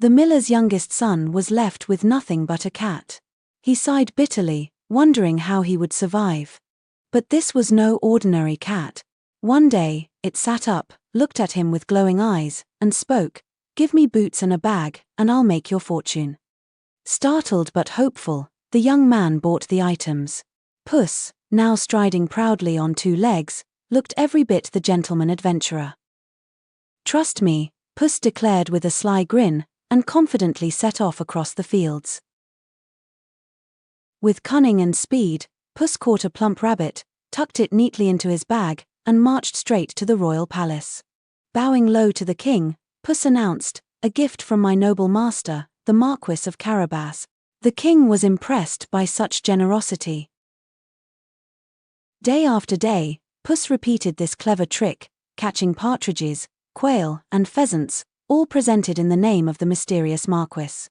The miller's youngest son was left with nothing but a cat. He sighed bitterly, wondering how he would survive. But this was no ordinary cat. One day, it sat up, looked at him with glowing eyes, and spoke, "Give me boots and a bag, and I'll make your fortune." Startled but hopeful, the young man bought the items. Puss, now striding proudly on 2 legs, looked every bit the gentleman adventurer. "Trust me," Puss declared with a sly grin, and confidently set off across the fields. With cunning and speed, Puss caught a plump rabbit, tucked it neatly into his bag, and marched straight to the royal palace. Bowing low to the king, Puss announced, "A gift from my noble master, the Marquis of Carabas." The king was impressed by such generosity. Day after day, Puss repeated this clever trick, catching partridges, quail, and pheasants, all presented in the name of the mysterious Marquis.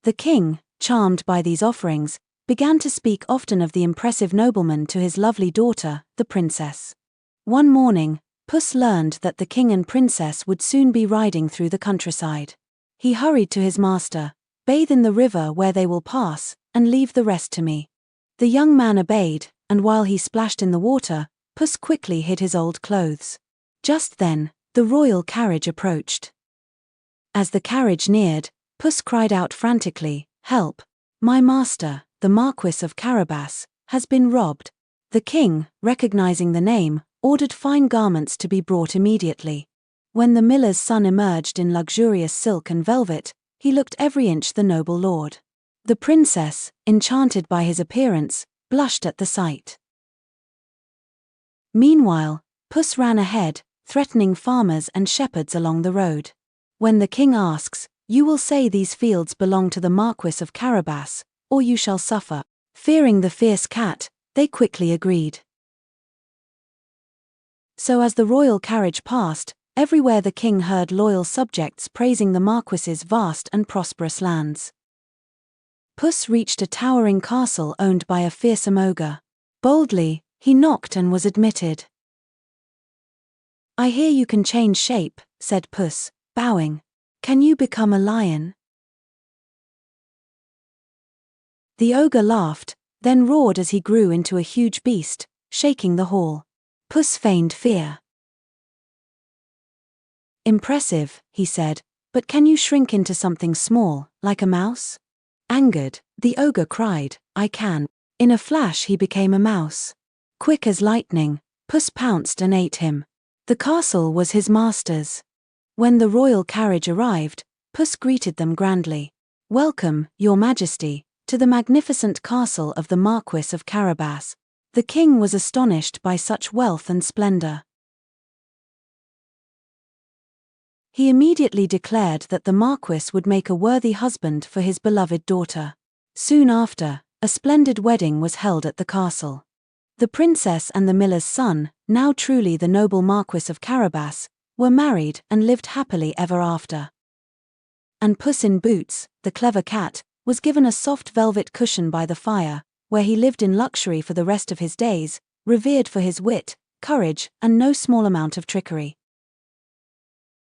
The king, charmed by these offerings, began to speak often of the impressive nobleman to his lovely daughter, the princess. One morning, Puss learned that the king and princess would soon be riding through the countryside. He hurried to his master, "Bathe in the river where they will pass, and leave the rest to me." The young man obeyed, and while he splashed in the water, Puss quickly hid his old clothes. Just then, the royal carriage approached. As the carriage neared, Puss cried out frantically, "Help! My master, the Marquis of Carabas, has been robbed." The king, recognizing the name, ordered fine garments to be brought immediately. When the miller's son emerged in luxurious silk and velvet, he looked every inch the noble lord. The princess, enchanted by his appearance, blushed at the sight. Meanwhile, Puss ran ahead, threatening farmers and shepherds along the road. When the king asks, "You will say these fields belong to the Marquis of Carabas, or you shall suffer." Fearing the fierce cat, they quickly agreed. So as the royal carriage passed, everywhere the king heard loyal subjects praising the Marquis's vast and prosperous lands. Puss reached a towering castle owned by a fearsome ogre. Boldly, he knocked and was admitted. "I hear you can change shape," said Puss, bowing. "Can you become a lion?" The ogre laughed, then roared as he grew into a huge beast, shaking the hall. Puss feigned fear. "Impressive," he said, "but can you shrink into something small, like a mouse?" Angered, the ogre cried, "I can." In a flash he became a mouse. Quick as lightning, Puss pounced and ate him. The castle was his master's. When the royal carriage arrived, Puss greeted them grandly. "Welcome, Your Majesty, to the magnificent castle of the Marquis of Carabas." The king was astonished by such wealth and splendor. He immediately declared that the Marquis would make a worthy husband for his beloved daughter. Soon after, a splendid wedding was held at the castle. The princess and the miller's son, now truly the noble Marquis of Carabas, were married and lived happily ever after. And Puss in Boots, the clever cat, was given a soft velvet cushion by the fire, where he lived in luxury for the rest of his days, revered for his wit, courage, and no small amount of trickery.